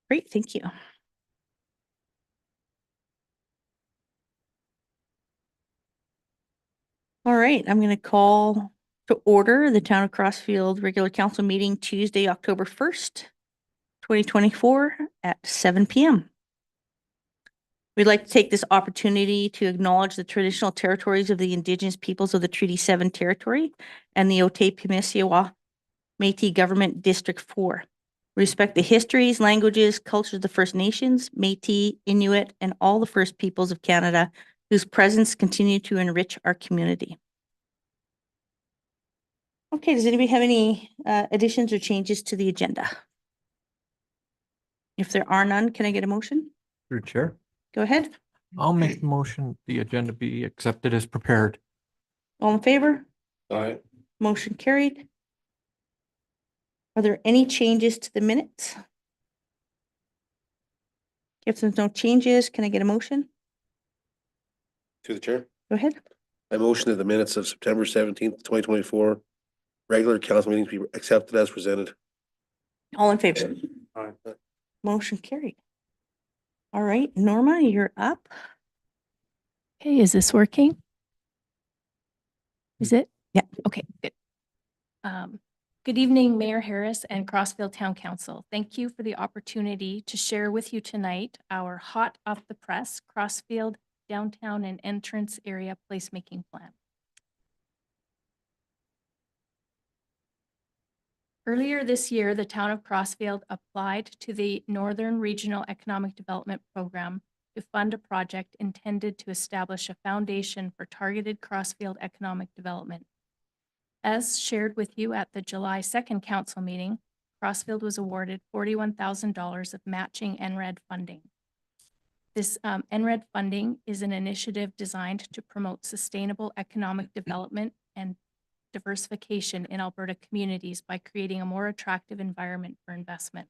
Great, thank you. All right, I'm going to call to order the Town of Crossfield regular council meeting Tuesday, October 1st, 2024 at 7 p.m. We'd like to take this opportunity to acknowledge the traditional territories of the Indigenous peoples of the Treaty 7 territory and the Otay-Pimisiwa Métis Government District 4. Respect the histories, languages, cultures of the First Nations, Métis, Inuit, and all the First Peoples of Canada whose presence continue to enrich our community. Okay, does anybody have any additions or changes to the agenda? If there are none, can I get a motion? Through Chair, Go ahead. I'll make the motion the agenda be accepted as prepared. All in favor? Aye. Motion carried. Are there any changes to the minutes? If there's no changes, can I get a motion? To the chair. Go ahead. I motion that the minutes of September 17th, 2024 regular council meetings be accepted as presented. All in favor? Aye. Motion carried. All right, Norma, you're up. Okay, is this working? Is it? Yeah. Okay, good. Good evening, Mayor Harris and Crossfield Town Council. Thank you for the opportunity to share with you tonight our hot off the press Crossfield downtown and entrance area placemaking plan. Earlier this year, the town of Crossfield applied to the Northern Regional Economic Development Program to fund a project intended to establish a foundation for targeted Crossfield economic development. As shared with you at the July 2nd council meeting, Crossfield was awarded $41,000 of matching NRED funding. This NRED funding is an initiative designed to promote sustainable economic development and diversification in Alberta communities by creating a more attractive environment for investment.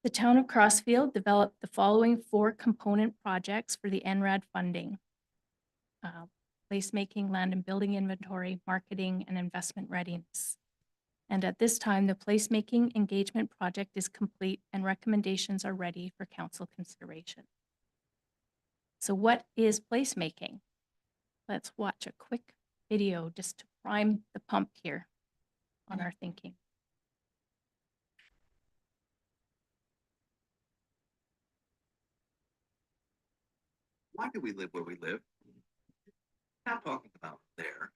The town of Crossfield developed the following 4 component projects for the NRED funding: placemaking, land and building inventory, marketing, and investment readiness. And at this time, the placemaking engagement project is complete and recommendations are ready for council consideration. So what is placemaking? Let's watch a quick video just to prime the pump here on our thinking. Why do we live where we live? Not talking about there.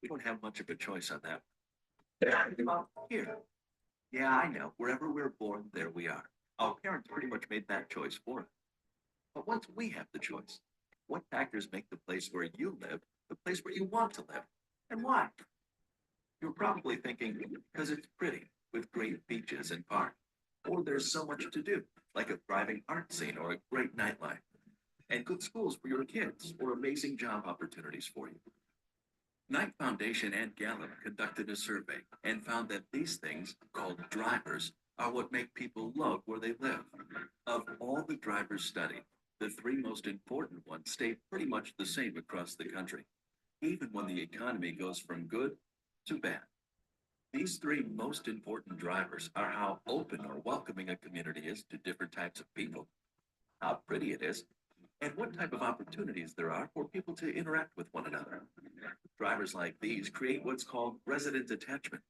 We don't have much of a choice on that. About here. Yeah, I know. Wherever we're born, there we are. Our parents pretty much made that choice for us. But once we have the choice, what factors make the place where you live the place where you want to live? And why? You're probably thinking, because it's pretty, with great beaches and parks. Or there's so much to do, like a thriving art scene or a great nightlife. And good schools for your kids, or amazing job opportunities for you. Knight Foundation and Gallup conducted a survey and found that these things, called drivers, are what make people love where they live. Of all the drivers studied, the 3 most important ones stay pretty much the same across the country, even when the economy goes from good to bad. These 3 most important drivers are how open or welcoming a community is to different types of people, how pretty it is, and what type of opportunities there are for people to interact with one another. Drivers like these create what's called resident attachment.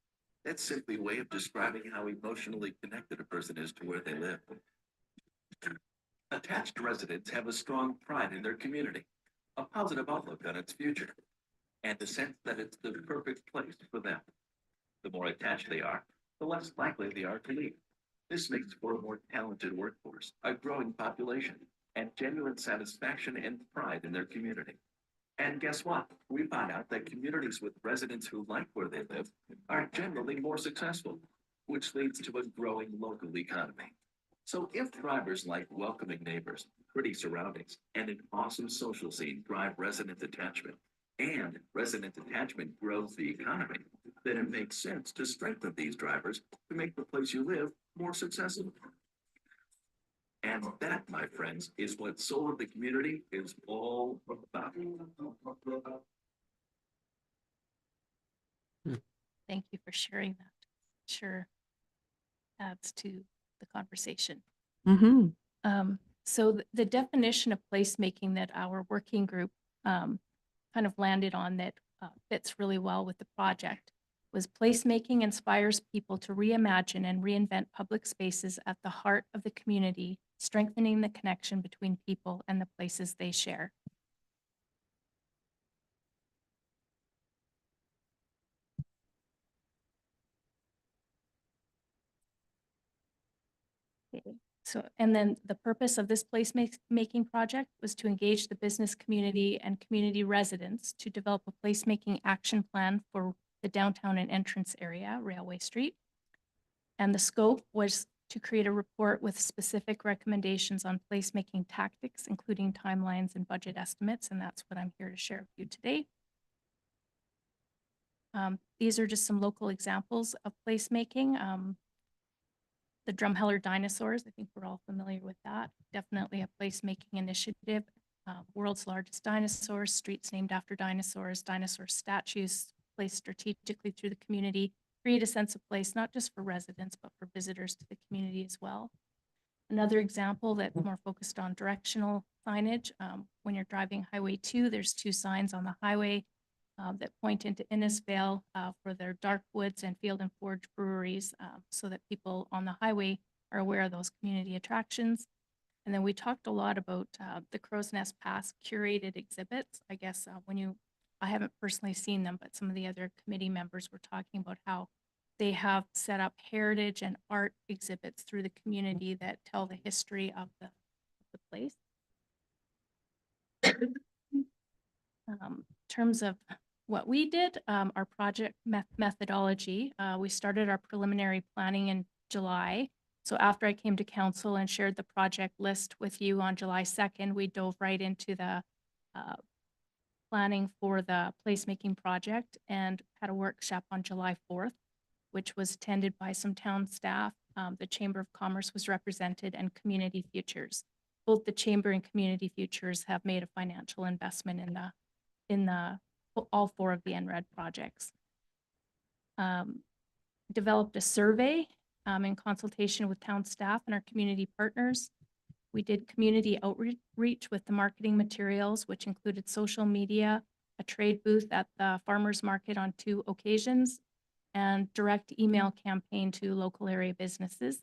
That's simply a way of describing how emotionally connected a person is to where they live. Attached residents have a strong pride in their community, a positive outlook on its future, and a sense that it's the perfect place for them. The more attached they are, the less likely they are to leave. This makes for a more talented workforce, a growing population, and genuine satisfaction and pride in their community. And guess what? We found out that communities with residents who like where they live are generally more successful, which leads to a growing local economy. So if drivers like welcoming neighbors, pretty surroundings, and an awesome social scene drive resident attachment, and resident attachment grows the economy, then it makes sense to strengthen these drivers to make the place you live more successful. And that, my friends, is what Soul of the Community is all about. Thank you for sharing that. Sure adds to the conversation. Mm-hmm. So the definition of placemaking that our working group kind of landed on that fits really well with the project was placemaking inspires people to reimagine and reinvent public spaces at the heart of the community, strengthening the connection between people and the places they share. Okay. So, and then the purpose of this placemaking project was to engage the business community and community residents to develop a placemaking action plan for the downtown and entrance area, Railway Street. And the scope was to create a report with specific recommendations on placemaking tactics, including timelines and budget estimates, and that's what I'm here to share with you today. These are just some local examples of placemaking. The Drumheller dinosaurs, I think we're all familiar with that. Definitely a placemaking initiative. World's largest dinosaurs, streets named after dinosaurs, dinosaur statues placed strategically through the community, create a sense of place, not just for residents, but for visitors to the community as well. Another example that's more focused on directional signage. When you're driving Highway 2, there's 2 signs on the highway that point into Innisfail for their Dark Woods and Field and Forge breweries, so that people on the highway are aware of those community attractions. And then we talked a lot about the Crow's Nest Pass curated exhibits. I guess I haven't personally seen them, but some of the other committee members were talking about how they have set up heritage and art exhibits through the community that tell the history of the place. In terms of what we did, our project methodology, we started our preliminary planning in July. So after I came to council and shared the project list with you on July 2nd, we dove right into the planning for the placemaking project and had a workshop on July 4th, which was attended by some town staff. The Chamber of Commerce was represented and Community Futures. Both the Chamber and Community Futures have made a financial investment in all 4 of the NRED projects. Developed a survey in consultation with town staff and our community partners. We did community outreach with the marketing materials, which included social media, a trade booth at the farmers market on 2 occasions, and direct email campaign to local area businesses.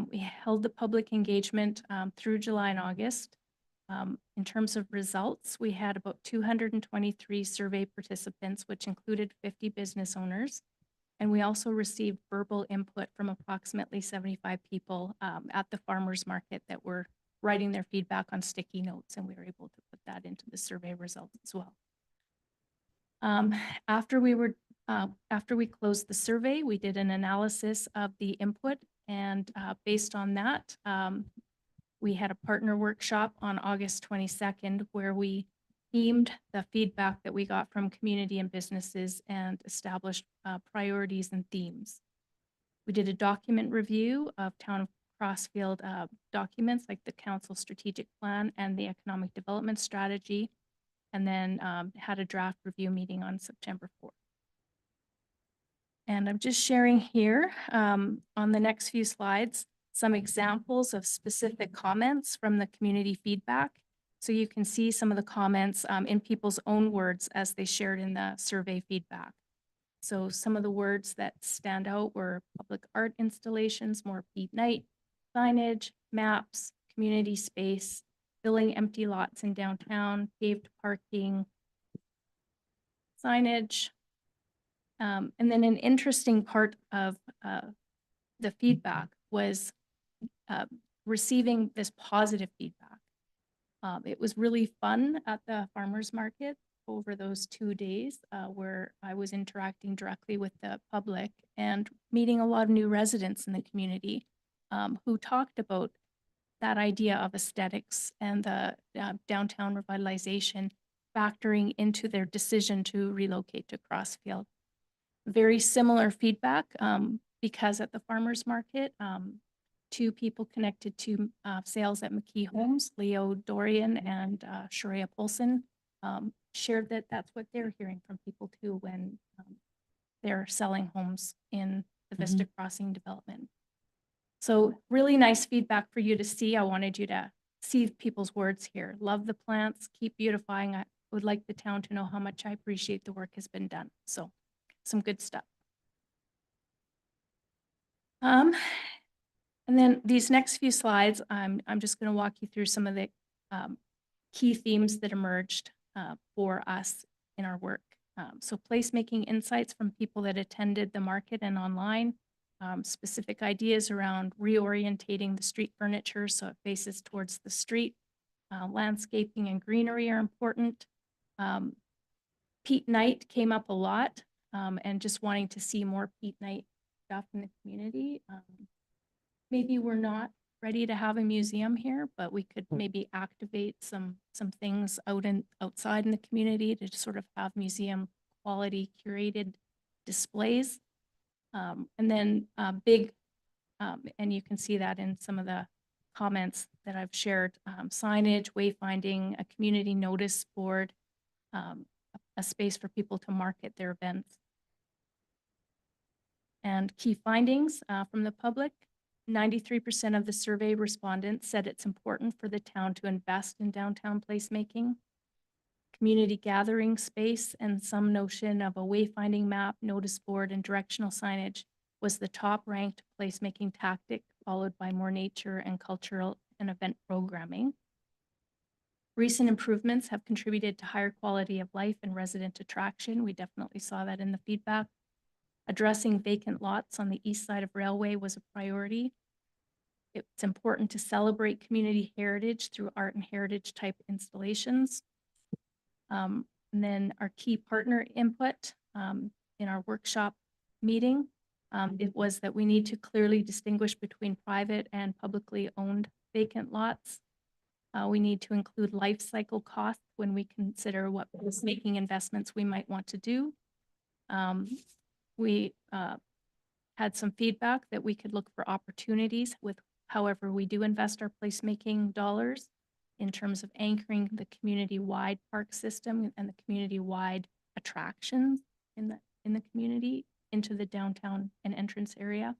We held the public engagement through July and August. In terms of results, we had about 223 survey participants, which included 50 business owners. And we also received verbal input from approximately 75 people at the farmers market that were writing their feedback on sticky notes, and we were able to put that into the survey results as well. After we closed the survey, we did an analysis of the input, and based on that, we had a partner workshop on August 22nd where we themed the feedback that we got from community and businesses and established priorities and themes. We did a document review of Town of Crossfield documents like the council strategic plan and the economic development strategy, and then had a draft review meeting on September 4th. And I'm just sharing here on the next few slides some examples of specific comments from the community feedback. So you can see some of the comments in people's own words as they shared in the survey feedback. So some of the words that stand out were public art installations, more peat night, signage, maps, community space, filling empty lots in downtown, paved parking, signage. And then an interesting part of the feedback was receiving this positive feedback. It was really fun at the farmers market over those 2 days where I was interacting directly with the public and meeting a lot of new residents in the community who talked about that idea of aesthetics and the downtown revitalization factoring into their decision to relocate to Crossfield. Very similar feedback because at the farmers market, 2 people connected to sales at McKee Homes, Leo Dorian and Sharia Polson, shared that that's what they're hearing from people too when they're selling homes in the Vista Crossing development. So really nice feedback for you to see. I wanted you to see people's words here. Love the plants, keep beautifying. I would like the town to know how much I appreciate the work has been done. So some good stuff. And then these next few slides, I'm just going to walk you through some of the key themes that emerged for us in our work. So placemaking insights from people that attended the market and online, specific ideas around reorientating the street furniture so it faces towards the street. Landscaping and greenery are important. Peat night came up a lot, and just wanting to see more peat night stuff in the community. Maybe we're not ready to have a museum here, but we could maybe activate some things outside in the community to sort of have museum quality curated displays. And then big, and you can see that in some of the comments that I've shared, signage, wayfinding, a community notice board, a space for people to market their events. And key findings from the public. 93% of the survey respondents said it's important for the town to invest in downtown placemaking. Community gathering space and some notion of a wayfinding map, notice board, and directional signage was the top ranked placemaking tactic, followed by more nature and cultural and event programming. Recent improvements have contributed to higher quality of life and resident attraction. We definitely saw that in the feedback. Addressing vacant lots on the east side of Railway was a priority. It's important to celebrate community heritage through art and heritage type installations. And then our key partner input in our workshop meeting, it was that we need to clearly distinguish between private and publicly owned vacant lots. We need to include life cycle costs when we consider what placemaking investments we might want to do. We had some feedback that we could look for opportunities with however we do invest our placemaking dollars in terms of anchoring the community-wide park system and the community-wide attractions in the community into the downtown and entrance area.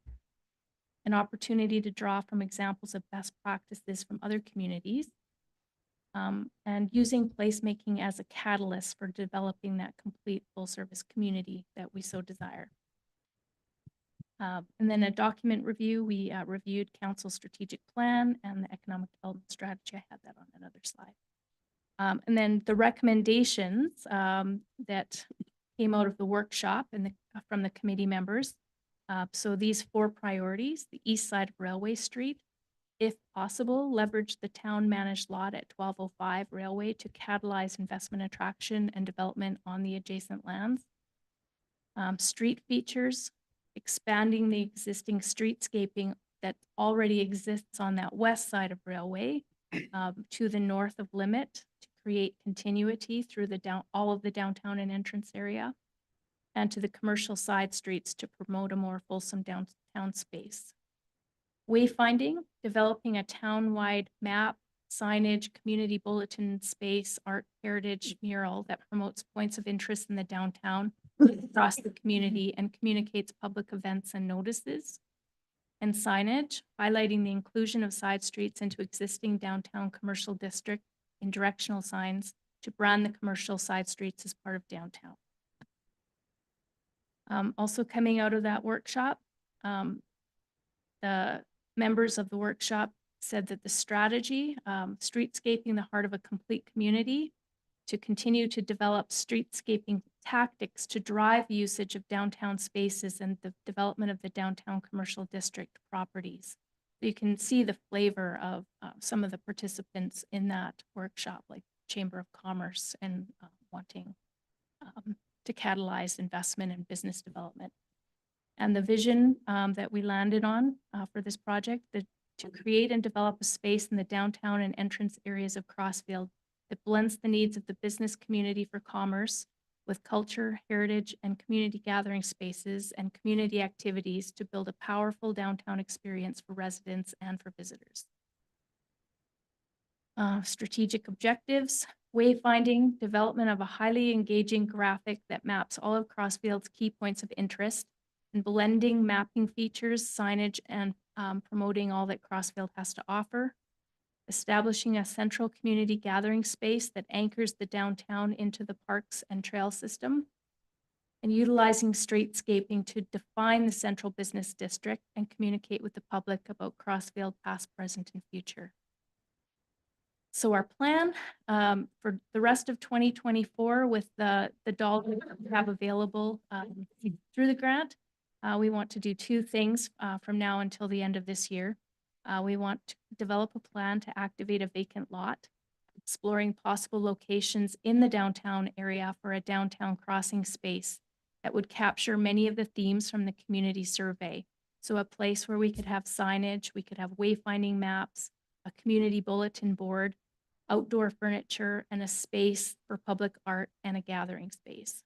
An opportunity to draw from examples of best practices from other communities, and using placemaking as a catalyst for developing that complete full-service community that we so desire. And then a document review, we reviewed council's strategic plan and the economic development strategy. I had that on another slide. And then the recommendations that came out of the workshop and from the committee members. So these 4 priorities: the east side of Railway Street, if possible, leverage the town managed lot at 1205 Railway to catalyze investment attraction and development on the adjacent lands. Street features, expanding the existing streetscaping that already exists on that west side of Railway to the north of Limit to create continuity through all of the downtown and entrance area, and to the commercial side streets to promote a more fulsome downtown space. Wayfinding, developing a town-wide map, signage, community bulletin space, art heritage mural that promotes points of interest in the downtown across the community and communicates public events and notices. And signage, highlighting the inclusion of side streets into existing downtown commercial district in directional signs to brand the commercial side streets as part of downtown. Also coming out of that workshop, the members of the workshop said that the strategy, streetscaping the heart of a complete community, to continue to develop streetscaping tactics to drive usage of downtown spaces and the development of the downtown commercial district properties. So you can see the flavor of some of the participants in that workshop, like Chamber of Commerce, and wanting to catalyze investment and business development. And the vision that we landed on for this project, to create and develop a space in the downtown and entrance areas of Crossfield that blends the needs of the business community for commerce with culture, heritage, and community gathering spaces and community activities to build a powerful downtown experience for residents and for visitors. Strategic objectives, wayfinding, development of a highly engaging graphic that maps all of Crossfield's key points of interest, and blending mapping features, signage, and promoting all that Crossfield has to offer, establishing a central community gathering space that anchors the downtown into the parks and trail system, and utilizing streetscaping to define the central business district and communicate with the public about Crossfield past, present, and future. So our plan for the rest of 2024 with the dollars that we have available through the grant, we want to do two things from now until the end of this year. We want to develop a plan to activate a vacant lot, exploring possible locations in the downtown area for a downtown crossing space that would capture many of the themes from the community survey. So a place where we could have signage, we could have wayfinding maps, a community bulletin board, outdoor furniture, and a space for public art and a gathering space.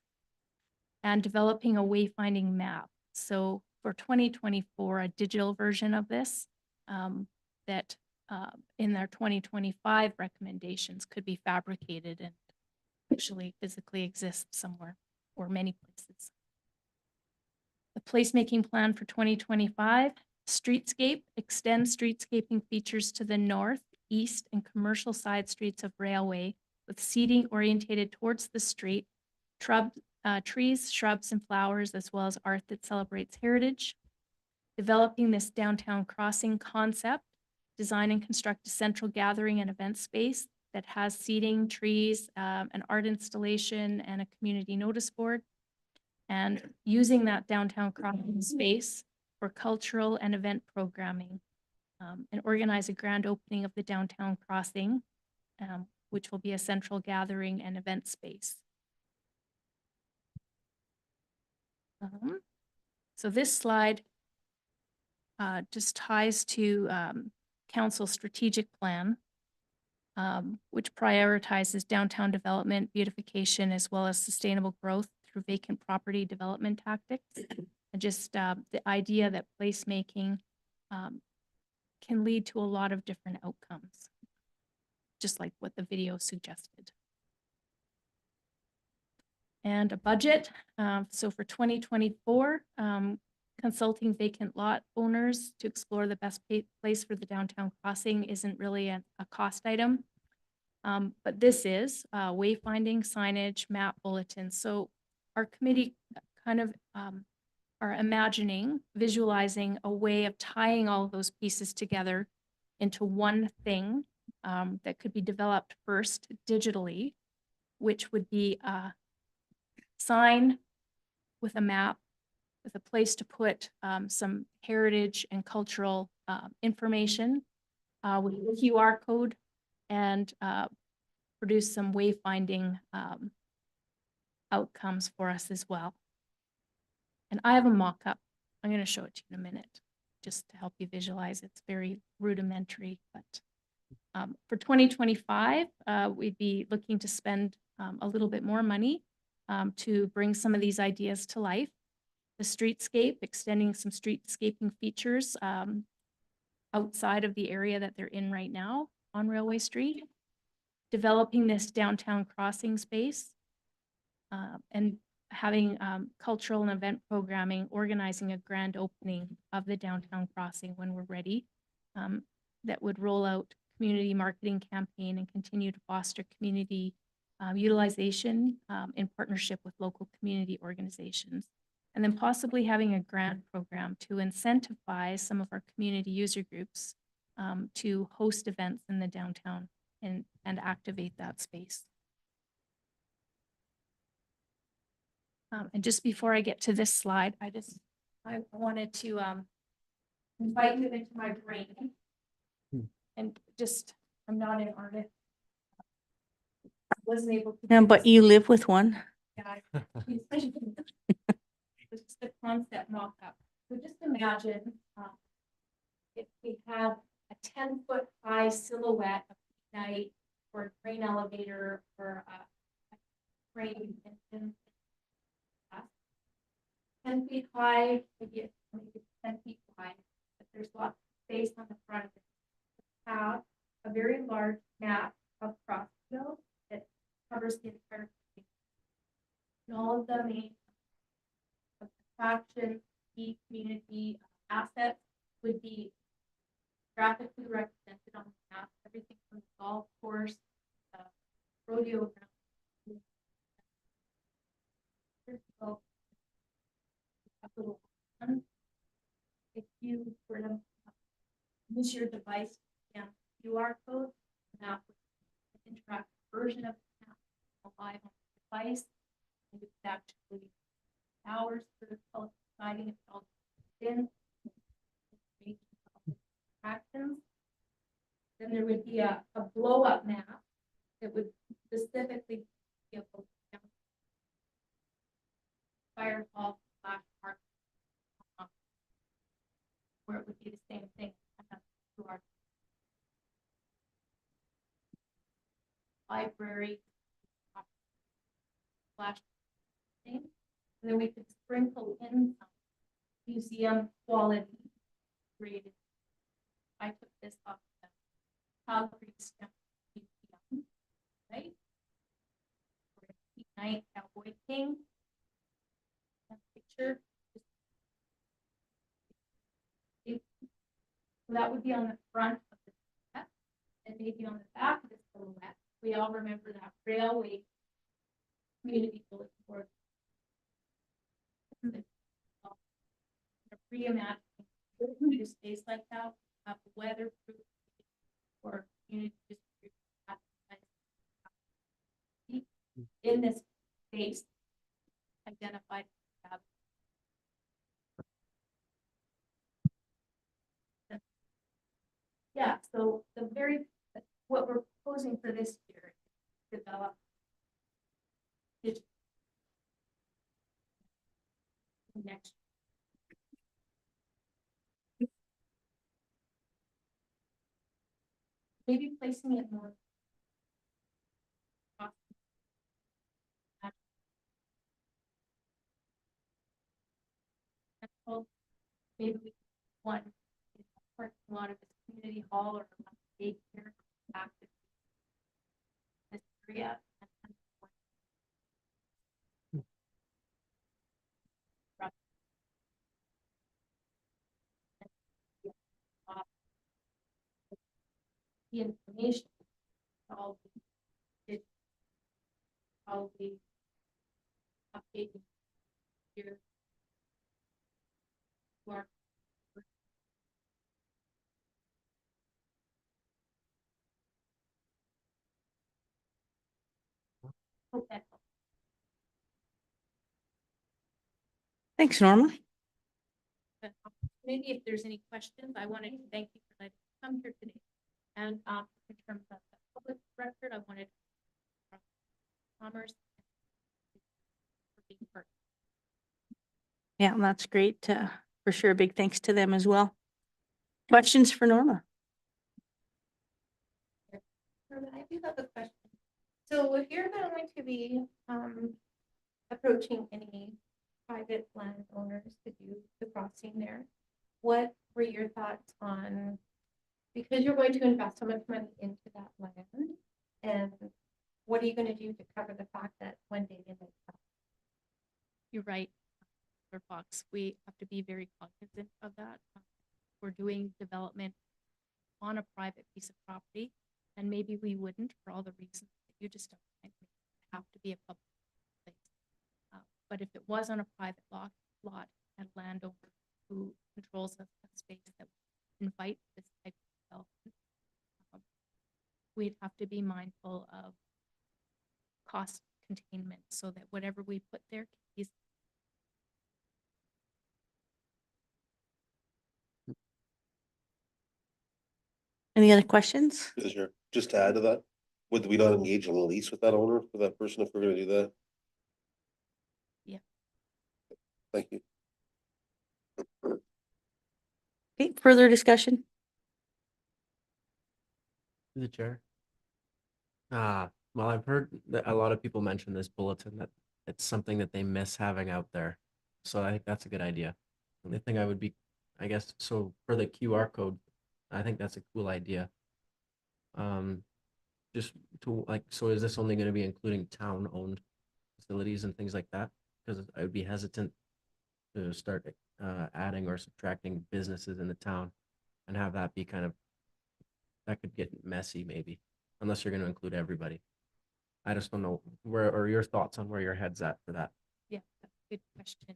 And developing a wayfinding map. So for 2024, a digital version of this that in their 2025 recommendations could be fabricated and actually physically exist somewhere or many places. The placemaking plan for 2025, streetscape, extend streetscaping features to the north, east, and commercial side streets of Railway with seating orientated towards the street, trees, shrubs, and flowers, as well as art that celebrates heritage. Developing this downtown crossing concept, design and construct a central gathering and event space that has seating, trees, an art installation, and a community notice board. And using that downtown crossing space for cultural and event programming, and organize a grand opening of the downtown crossing, which will be a central gathering and event space. So this slide just ties to Council's strategic plan, which prioritizes downtown development, beautification, as well as sustainable growth through vacant property development tactics. And just the idea that placemaking can lead to a lot of different outcomes, just like what the video suggested. And a budget. So for 2024, consulting vacant lot owners to explore the best place for the downtown crossing isn't really a cost item. But this is wayfinding, signage, map, bulletins. So our committee kind of are imagining, visualizing a way of tying all of those pieces together into one thing that could be developed first digitally, which would be a sign with a map, with a place to put some heritage and cultural information with a QR code, and produce some wayfinding outcomes for us as well. And I have a mock-up. I'm going to show it to you in a minute, just to help you visualize. It's very rudimentary, but for 2025, we'd be looking to spend a little bit more money to bring some of these ideas to life. The streetscape, extending some streetscaping features outside of the area that they're in right now on Railway Street. Developing this downtown crossing space, and having cultural and event programming, organizing a grand opening of the downtown crossing when we're ready, that would roll out community marketing campaign and continue to foster community utilization in partnership with local community organizations. And then possibly having a grant program to incentivize some of our community user groups to host events in the downtown and activate that space. And just before I get to this slide, I wanted to invite you into my brain. And just, I'm not an artist. I wasn't able to. Yeah, do but this. you live with one. Yeah, it's just a concept mock-up. So just imagine if we have a 10-foot high silhouette of night or a train elevator or a train engine. 10 feet high, maybe 10 feet wide, but there's lots of space on the front of it. Have a very large map of Crossfield that covers the entire city. And all of the main attractions, key community assets would be graphically represented on the map, everything from the golf course, rodeo ground. Here's the golf. A little one. If you were to use your device to scan QR code, that would interact version of the map live on the device. And you could actually hours for the color deciding if it's all in. Actions. Then there would be a blow up map that would specifically be a fire hall slash park. Where it would be the same thing. To our library slash thing. And then we could sprinkle in some museum quality rated. I took this off the Calgary Stamp Museum, right? Night Cowboy King. That picture. So that would be on the front of the set, and maybe on the back of the silhouette. We all remember that railway community bulletin board. Reimagining a space like that, have weatherproof or community in this space identified. Yeah, so what we're proposing for this year, is develop digital next. Maybe placing it more. Maybe we one parking lot of this community hall or daycare active this area. The information all be updated here. Mark. Hope that helps. Thanks, Norma. But maybe if there's any questions, I wanted to thank you for letting me come here today. And in terms of the public record, I wanted commerce. Yeah, that's great. For sure. A big thanks to them as well. Questions for Norma? I do have a question. So if you're going to be approaching any private landowners to do the crossing there, what were your thoughts on, because you're going to invest so much money into that land, and what are you going to do to cover the fact that one day they might come? You're right, Dr. Fox. We have to be very cognizant of that. We're doing development on a private piece of property, and maybe we wouldn't for all the reasons that you just outlined. It have to be a public place. But if it was on a private lot and landowner who controls a space that would invite this type of development, we'd have to be mindful of cost containment so that whatever we put there is. Any other questions? Is there, just to add to that, would we not engage in a lease with that owner, with that person, if we're gonna do that? Yeah. Thank you. Okay, further discussion? To the chair. Well, I've heard that a lot of people mention this bulletin, that it's something that they miss having out there. So I think that's a good idea. And the thing I would be, I guess, so for the QR code, I think that's a cool idea. Just to like, so is this only going to be including town-owned facilities and things like that? Because I would be hesitant to start adding or subtracting businesses in the town and have that be kind of that could get messy maybe, unless you're gonna include everybody. I just don't know where, or your thoughts on where your head's at for that. Yeah, that's a good question.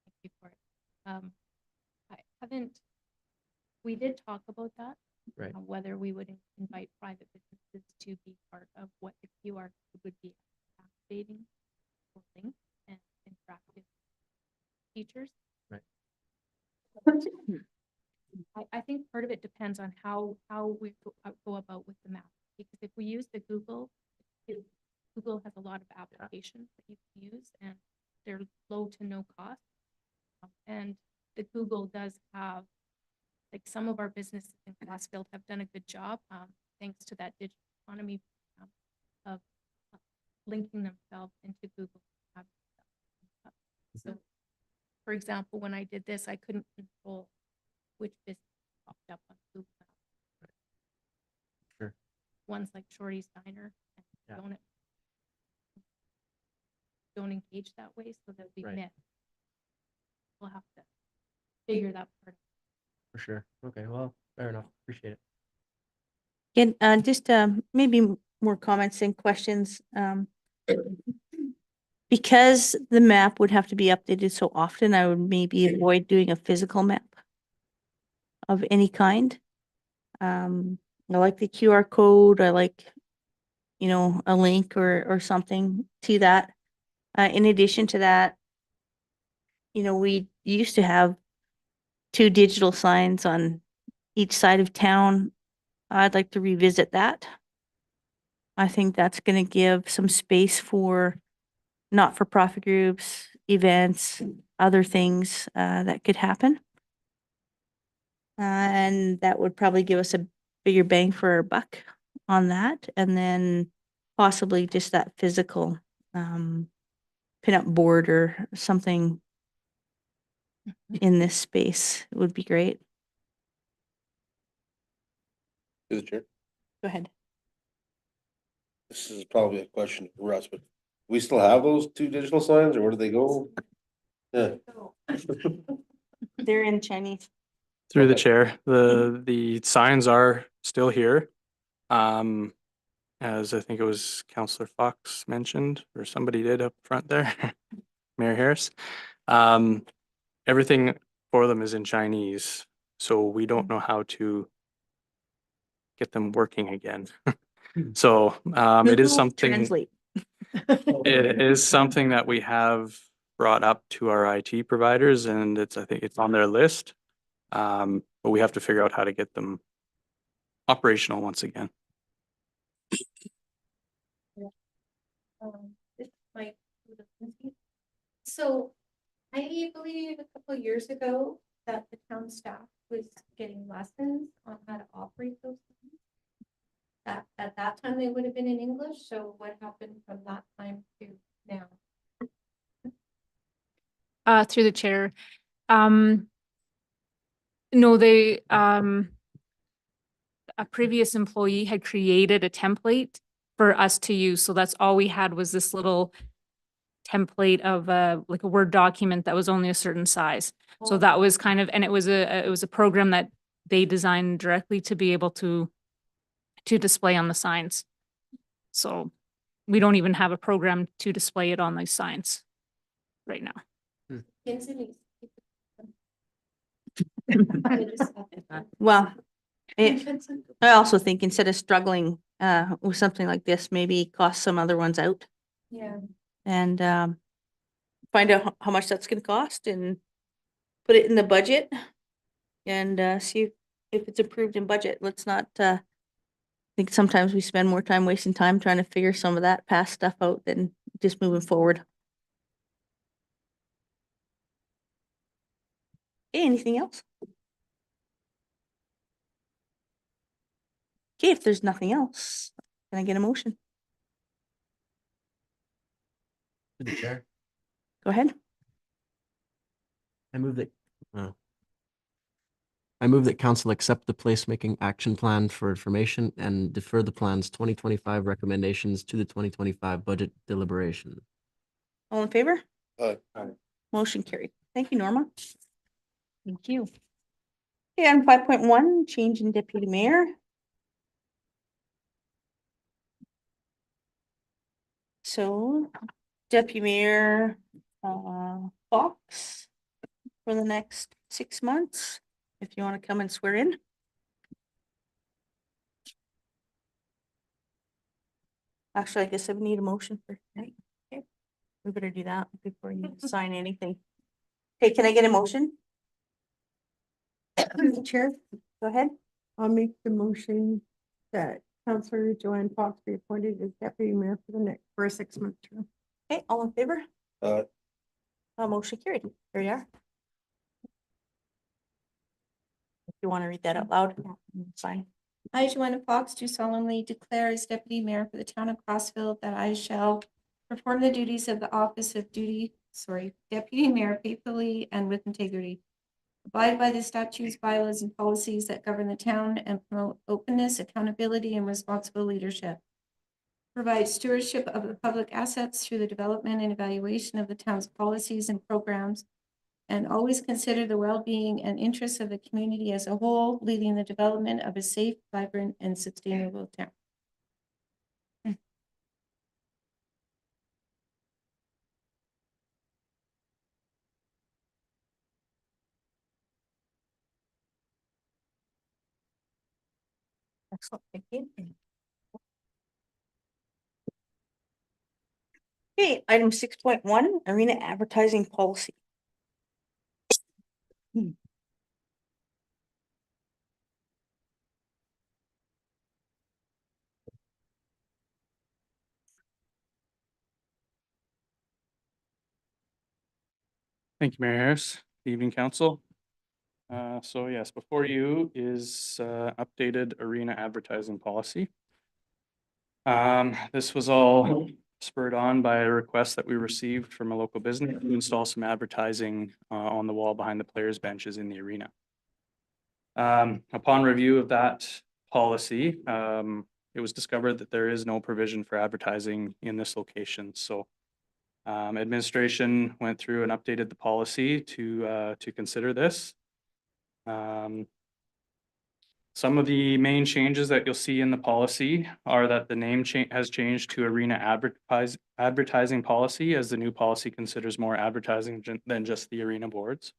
Thank you for it. I haven't, we did talk about that. Right. Whether we would invite private businesses to be part of what the QR code would be activating for links and interactive features. Right. I think part of it depends on how we go about with the map. Because if we use the Google has a lot of applications that you can use and they're low to no cost. And the Google does have, like some of our businesses in Glassfield have done a good job, thanks to that digital economy program of linking themselves into Google. So, for example, when I did this, I couldn't control which business popped up on Google Maps. Sure. Ones like Shorty's Diner and Yeah. don't engage that way, so they'll be Right. missed. We'll have to figure that part out. For sure. Okay, well, fair enough. Appreciate it. Again, just maybe more comments and questions. Because the map would have to be updated so often, I would maybe avoid doing a physical map of any kind. I like the QR code. I like, a link or something to that. In addition to that, we used to have 2 digital signs on each side of town. I'd like to revisit that. I think that's going to give some space for not-for-profit groups, events, other things that could happen. And that would probably give us a bigger bang for our buck on that. And then possibly just that physical pin-up board or something in this space would be great. To the chair. Go ahead. This is probably a question for us, but we still have those 2 digital signs or where do they go? Yeah. They're in Chinese. Through the Okay. chair, the signs are still here. As I think it was Councillor Fox mentioned, or somebody did up front there, Mayor Harris. Everything for them is in Chinese, so we don't know how to get them working again. So it is Google something. Translate. It is something that we have brought up to our IT providers, and I think it's on their list. But we have to figure out how to get them operational once again. This might. So I believe a couple of years ago that the town staff was getting lessons on how to operate those things. That at that time they would have been in English, so what happened from that time to now? Through the chair. No, a previous employee had created a template for us to use. So that's all we had was this little template of like a Word document that was only a certain size. So that was kind of, and it was a program that they designed directly to be able to display on the signs. So we don't even have a program to display it on these signs right now. Kinsley. Well, I also think instead of struggling with something like this, maybe cost some other ones out Yeah. and find out how much that's going to cost and put it in the budget and see if it's approved in budget. Let's not I think sometimes we spend more time wasting time trying to figure some of that past stuff out than just moving forward. Okay, anything else? Okay, if there's nothing else, can I get a motion? To the chair. Go ahead. I move that, oh. I move that council accept the placemaking action plan for information and defer the plan's 2025 recommendations to the 2025 budget deliberation. All in favor? Aye. Motion carried. Thank you, Norma. Thank you. Okay, item 5.1, change in deputy mayor. So deputy mayor, Fox for the next 6 months, if you want to come and swear in. Actually, I guess I would need a motion for tonight. Okay, we better do that before you sign anything. Okay, can I get a motion? Through the chair, Go ahead. I'll make the motion that Counselor Joanne Fox be appointed as deputy mayor for a 6-month term. Okay, all in favor? Uh, Motion carried. There you are. If you want to read that out loud, it's fine. I, Joanna Fox, do solemnly declare as deputy mayor for the town of Crossfield that I shall perform the duties of the office of deputy mayor faithfully and with integrity. Abide by the statutes, bylaws, and policies that govern the town and promote openness, accountability, and responsible leadership. Provide stewardship of the public assets through the development and evaluation of the town's policies and programs, and always consider the well-being and interests of the community as a whole, leading the development of a safe, vibrant, and sustainable town. Excellent, thank you. Okay, item 6.1, arena advertising policy. Thank you, Mayor Harris. Good evening, council. So yes, before you is updated arena advertising policy. This was all spurred on by a request that we received from a local business to install some advertising on the wall behind the players' benches in the arena. Upon review of that policy, it was discovered that there is no provision for advertising in this location. So administration went through and updated the policy to consider this. Some of the main changes that you'll see in the policy are that the name has changed to arena advertising policy, as the new policy considers more advertising than just the arena boards.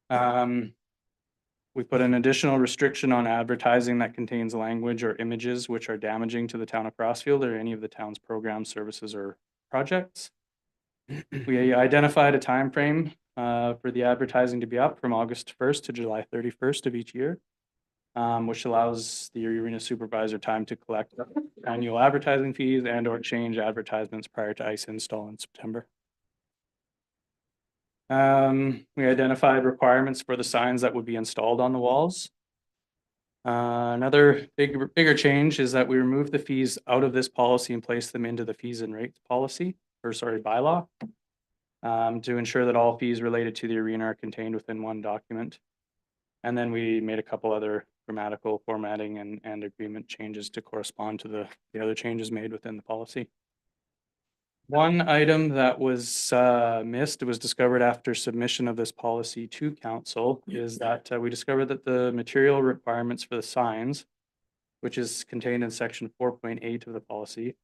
We put an additional restriction on advertising that contains language or images which are damaging to the town of Crossfield or any of the town's programs, services, or projects. We identified a time frame for the advertising to be up from August 1st to July 31st of each year, which allows the arena supervisor time to collect annual advertising fees and or change advertisements prior to ice install in September. We identified requirements for the signs that would be installed on the walls. Another bigger change is that we removed the fees out of this policy and placed them into the fees and rates policy, bylaw, to ensure that all fees related to the arena are contained within one document. And then we made a couple other grammatical formatting and agreement changes to correspond to the other changes made within the policy. One item that was missed, it was discovered after submission of this policy to council, is that we discovered that the material requirements for the signs, which is contained in section 4.8 of the policy,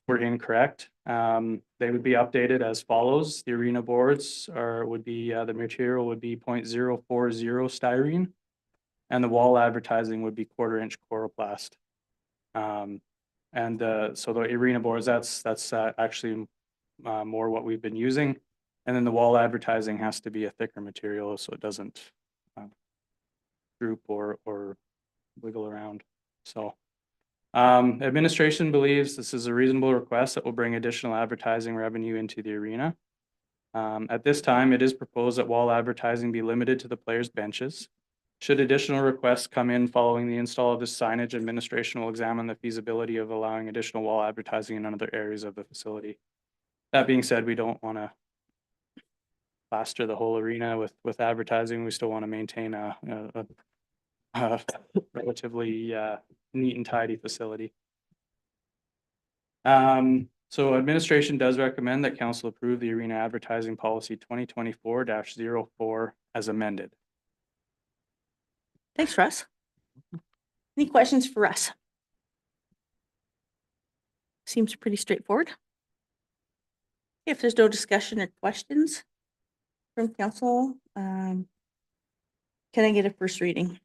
were incorrect. They would be updated as follows. The arena boards would be the material would be 0.040 styrene, and the wall advertising would be 1/4 inch coroplast. So the arena boards, that's actually more what we've been using. And then the wall advertising has to be a thicker material so it doesn't droop or wiggle around. So administration believes this is a reasonable request that will bring additional advertising revenue into the arena. At this time, it is proposed that wall advertising be limited to the players' benches. Should additional requests come in following the install of this signage, administration will examine the feasibility of allowing additional wall advertising in other areas of the facility. That being said, we don't want to plaster the whole arena with advertising. We still want to maintain a relatively neat and tidy facility. So administration does recommend that council approve the arena advertising policy 2024-04 as amended. Thanks, Russ. Any questions for Russ? Seems pretty straightforward. If there's no discussion or questions from council, can I get a first reading?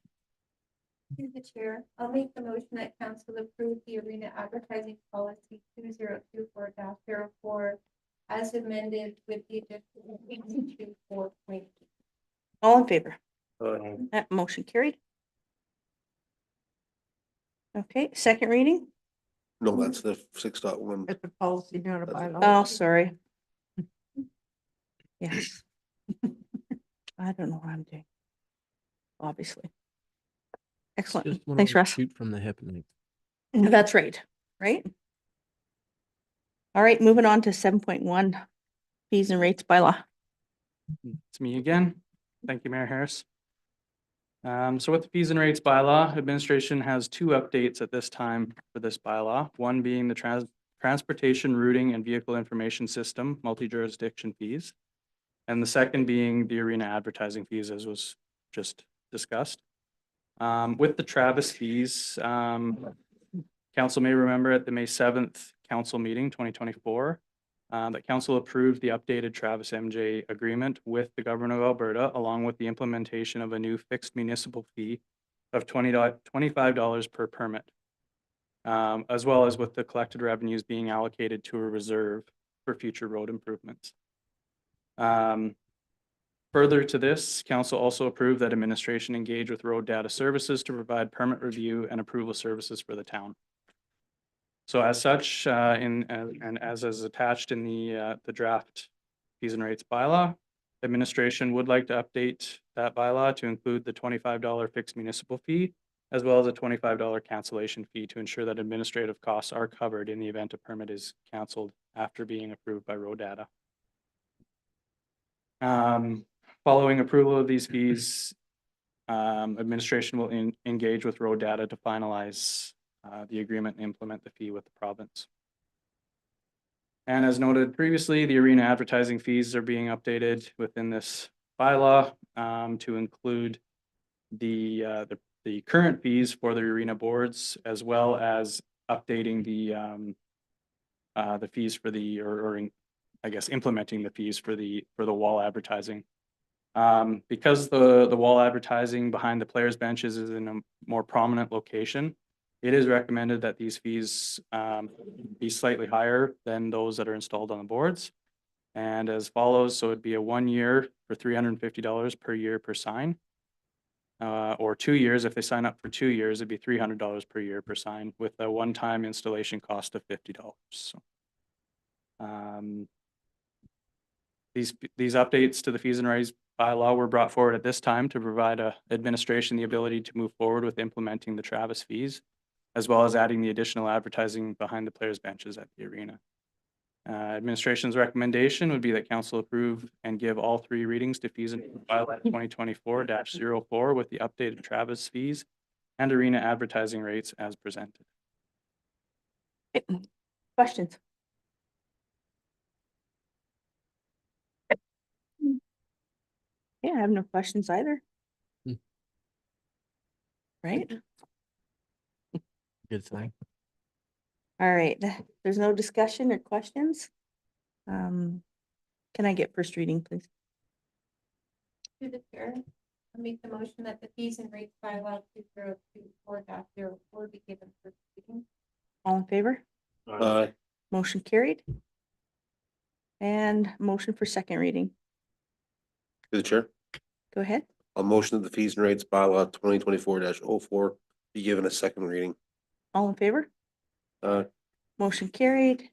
Through the chair, I'll make the motion that council approve the arena advertising policy 2024-04 as amended with the addition to 4.2. All in favor? Aye. That motion carried. Okay, second reading? No, that's the 6.1. It's a policy, not a That's it. bylaw. Oh, sorry. Yes. I don't know what I'm doing. Obviously. Excellent. Just one Thanks, of those Russ. Shoot from the hip and That's right, right? All right, moving on to 7.1, fees and rates bylaw. It's me again. Thank you, Mayor Harris. So with the fees and rates bylaw, administration has two updates at this time for this bylaw. One being the transportation routing and vehicle information system, multi-jurisdiction fees. And the second being the arena advertising fees, as was just discussed. With the Travis fees, council may remember at the May 7th council meeting, 2024, that council approved the updated Travis MJ agreement with the government of Alberta, along with the implementation of a new fixed municipal fee of $25 per permit, as well as with the collected revenues being allocated to a reserve for future road improvements. Further to this, council also approved that administration engage with Road Data Services to provide permit review and approval services for the town. So as such, and as is attached in the draft fees and rates bylaw, administration would like to update that bylaw to include the $25 fixed municipal fee, as well as a $25 cancellation fee to ensure that administrative costs are covered in the event a permit is canceled after being approved by Road Data. Following approval of these fees, administration will engage with Road Data to finalize the agreement and implement the fee with the province. And as noted previously, the arena advertising fees are being updated within this bylaw to include the current fees for the arena boards, as well as updating the fees for the, I guess implementing the fees for the wall advertising. Because the wall advertising behind the players' benches is in a more prominent location, it is recommended that these fees be slightly higher than those that are installed on the boards. And as follows, so it'd be a 1 year for $350 per year per sign, or 2 years. If they sign up for 2 years, it'd be $300 per year per sign with a one-time installation cost of $50. So, these updates to the fees and rates bylaw were brought forward at this time to provide administration the ability to move forward with implementing the Travis fees, as well as adding the additional advertising behind the players' benches at the arena. Administration's recommendation would be that council approve and give all 3 readings to fees and bylaw 2024-04 with the updated Travis fees and arena advertising rates as presented. Questions? Yeah, I have no questions either. Hmm. Right? good thing. All right, there's no discussion or questions. Can I get first reading, please? Through the chair, I'll make the motion that the fees and rates bylaw 2024-04 be given first reading. All in favor? Aye. Motion carried. And motion for second reading. Through the chair, Go ahead. I'll motion that the fees and rates bylaw 2024-04 be given a second reading. All in favor? Aye. Motion carried.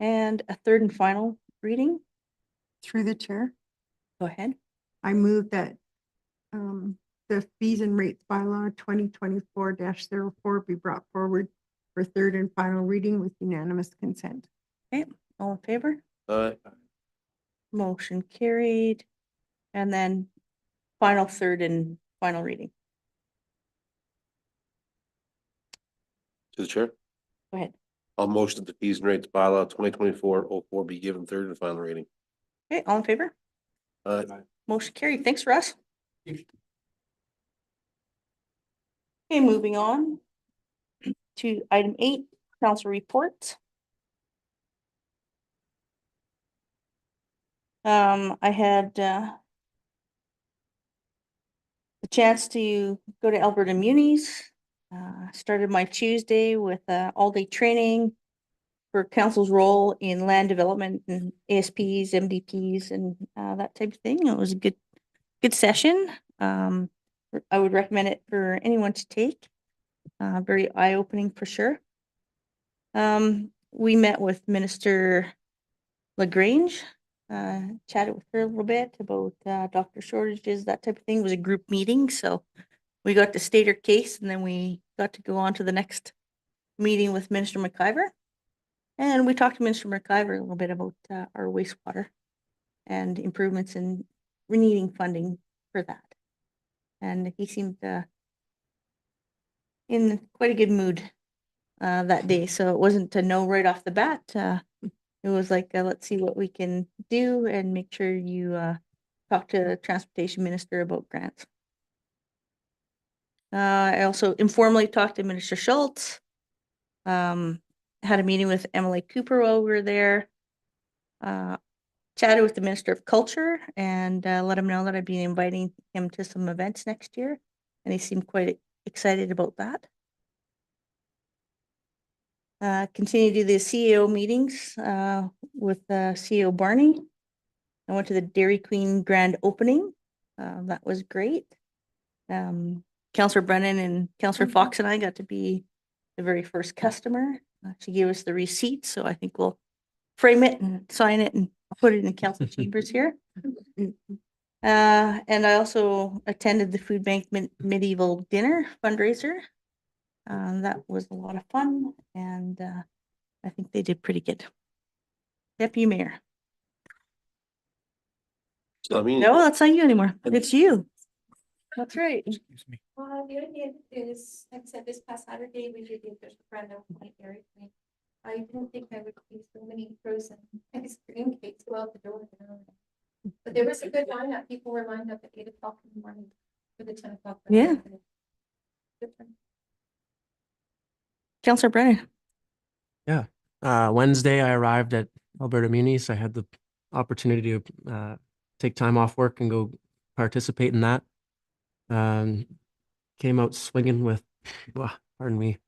And a third and final reading. Through the chair, Go ahead. I move that the fees and rates bylaw 2024-04 be brought forward for third and final reading with unanimous consent. All in favor? Aye. Motion carried. And then final third and final reading. To the chair, Go ahead. I'll motion that the fees and rates bylaw 2024-04 be given third and final reading. Okay, all in favor? Aye. Motion carried. Thanks, Russ. Okay, moving on to item 8, council reports. I had the chance to go to Alberta Munis. Started my Tuesday with all-day training for council's role in land development and ASPs, MDPs, and that type of thing. It was a good session. I would recommend it for anyone to take. Very eye-opening for sure. We met with Minister LaGrange, chatted with her a little bit about doctor shortages, that type of thing. It was a group meeting, so we got to state our case, and then we got to go on to the next meeting with Minister McIver. And we talked to Minister McIver a little bit about our wastewater and improvements in needing funding for that. And he seemed in quite a good mood that day. So it wasn't a no right off the bat. It was like, let's see what we can do and make sure you talk to the transportation minister about grants. I also informally talked to Minister Schultz. Had a meeting with Emily Cooper while we were there. Chatted with the Minister of Culture and let him know that I'd be inviting him to some events next year. And he seemed quite excited about that. Continue to do the CEO meetings with CEO Barney. I went to the Dairy Queen grand opening. That was great. Councillor Brennan and Councillor Fox and I got to be the very first customer. She gave us the receipt, so I think we'll frame it and sign it and put it in the council chambers here. And I also attended the Food Bank Medieval Dinner fundraiser. That was a lot of fun, and I think they did pretty good. Deputy Mayor. So I mean, No, that's not you anymore. It's you. That's right. The idea is, like I said, this past Saturday, we did the official grand opening at Dairy Queen. I didn't think I would see so many frozen ice cream cakes go out the door. But there was a good lineup. People were lined up at 8 o'clock in the morning for the 10 o'clock. Yeah. Councillor Brennan. Wednesday, I arrived at Alberta Munis. I had the opportunity to take time off work and go participate in that. Came out swinging with, pardon me,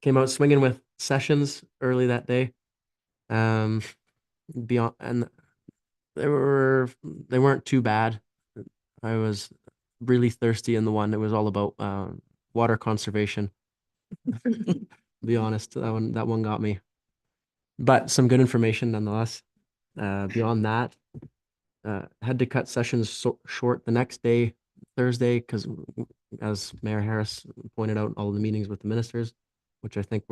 came out swinging with sessions early that day. Beyond, and they weren't too bad. I was really thirsty in the one. It was all about water conservation. To be honest, that one got me. But some good information nonetheless. Beyond that, had to cut sessions short the next day, Thursday, because as Mayor Harris pointed out, all the meetings with the ministers, which I think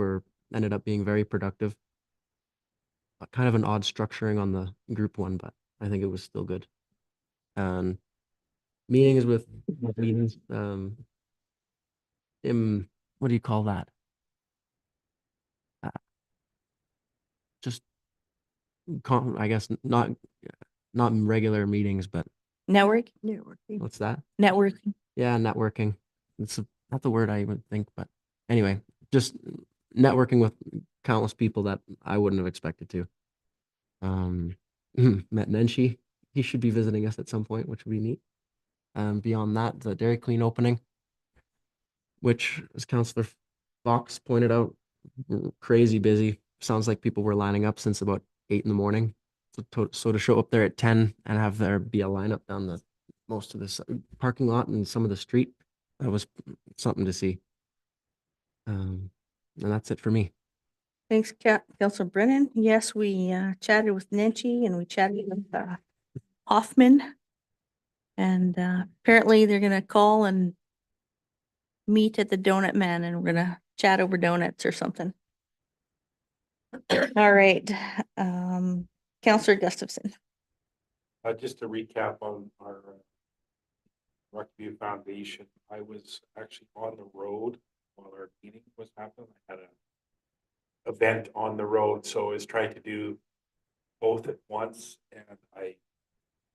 ended up being very productive. Kind of an odd structuring on the group one, but I think it was still good. Meetings with meetings, what do you call that? Just, I guess not regular meetings, but Network. Networking. what's that? Networking. Yeah, networking. It's not the word I would think, but anyway, just networking with countless people that I wouldn't have expected to. Met Nenshi. He should be visiting us at some point, which would be neat. Beyond that, the Dairy Queen opening, which, as Councillor Fox pointed out, crazy busy. Sounds like people were lining up since about 8 in the morning. So to show up there at 10 and have there be a lineup down most of this parking lot and some of the street, that was something to see. And that's it for me. Thanks, Councillor Brennan. Yes, we chatted with Nenshi and we chatted with Hoffman. And apparently they're gonna call and meet at the Donut Man and we're gonna chat over donuts or something. All right, Councillor Gustafson. Just to recap on our Rockview Foundation, I was actually on the road while our meeting was happening. I had an event on the road, so I was trying to do both at once, and I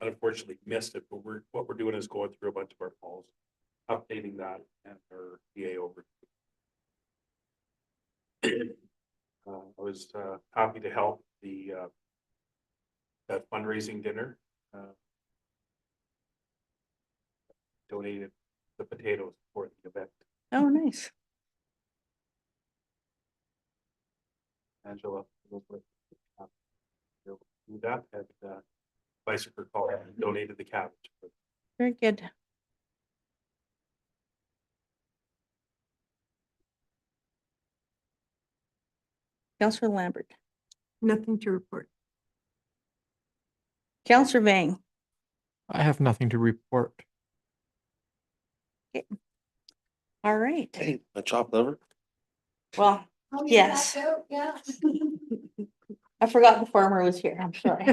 unfortunately missed it. But what we're doing is going through a bunch of our calls, updating that and our RCPA over. I was happy to help the that fundraising dinner. Donated the potatoes for the event. Oh, nice. Angela was with do that, and Bicycle call donated the cabbage. Very good. Counselor Lambert, Nothing to report. Counselor Vang, I have nothing to report. all right. Hey, a chopped liver? Well, yes. Yeah. I forgot the farmer was here. I'm sorry.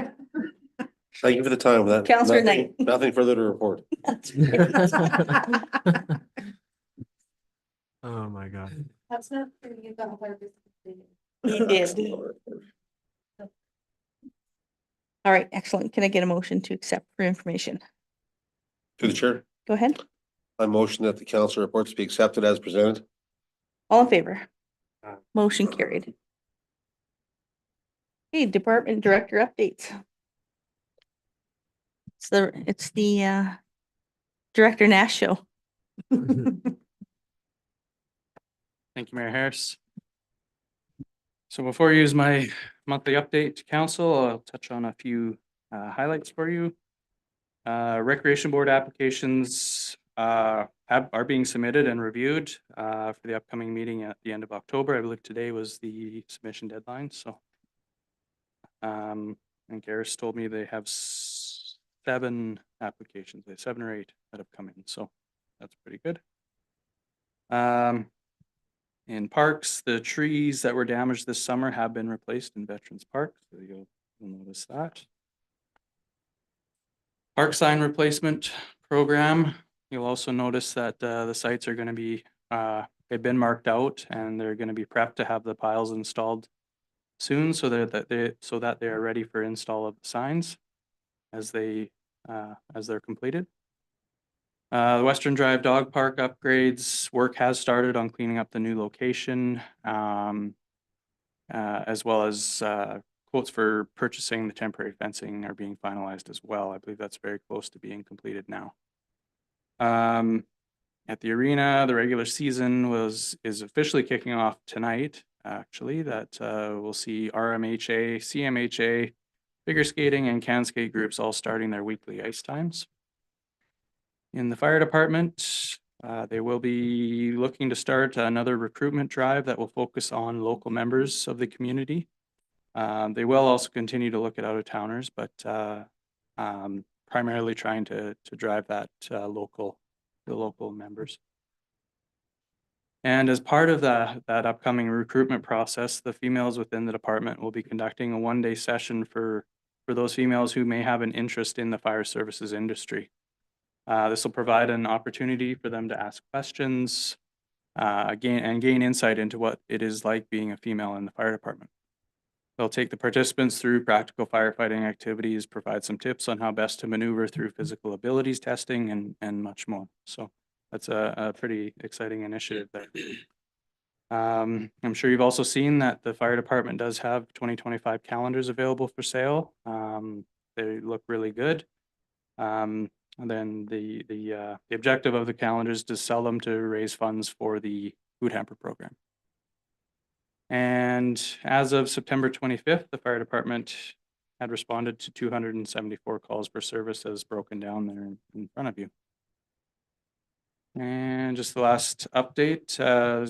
Thank you for the time with that. Counselor Nothing- Knight. Nothing further to report. That's right. Oh, my God. That's not true. You got harvest. You did. All right, excellent. Can I get a motion to accept for information? Through the chair, Go ahead. I motion that the council reports be accepted as presented. All in favor? Aye. Motion carried. Okay, department director updates. It's the Director Nash show. Thank you, Mayor Harris. So before I use my monthly update to council, I'll touch on a few highlights for you. Recreation Board applications are being submitted and reviewed for the upcoming meeting at the end of October. I believe today was the submission deadline, so. And Garris told me they have 7 applications, 7 or 8 that have come in, so that's pretty good. In parks, the trees that were damaged this summer have been replaced in Veterans Park, so you'll notice that. Park sign replacement program, you'll also notice that the sites are going to be, they've been marked out and they're going to be prepped to have the piles installed soon, so that they are ready for install of the signs as they're completed. The Western Drive Dog Park upgrades, work has started on cleaning up the new location, as well as quotes for purchasing the temporary fencing are being finalized as well. I believe that's very close to being completed now. At the arena, the regular season is officially kicking off tonight. Actually, that we'll see RMHA, CMHA, figure skating, and can skate groups all starting their weekly ice times. In the fire department, they will be looking to start another recruitment drive that will focus on local members of the community. They will also continue to look at out-of-towners, but primarily trying to drive that the local members. And as part of that upcoming recruitment process, the females within the department will be conducting a one-day session for those females who may have an interest in the fire services industry. This will provide an opportunity for them to ask questions, gain insight into what it is like being a female in the fire department. They'll take the participants through practical firefighting activities, provide some tips on how best to maneuver through physical abilities testing, and much more. So that's a pretty exciting initiative there. I'm sure you've also seen that the fire department does have 2025 calendars available for sale. They look really good. And then the objective of the calendars is to sell them to raise funds for the food hamper program. And as of September 25th, the fire department had responded to 274 calls for service as broken down there in front of you. And just the last update,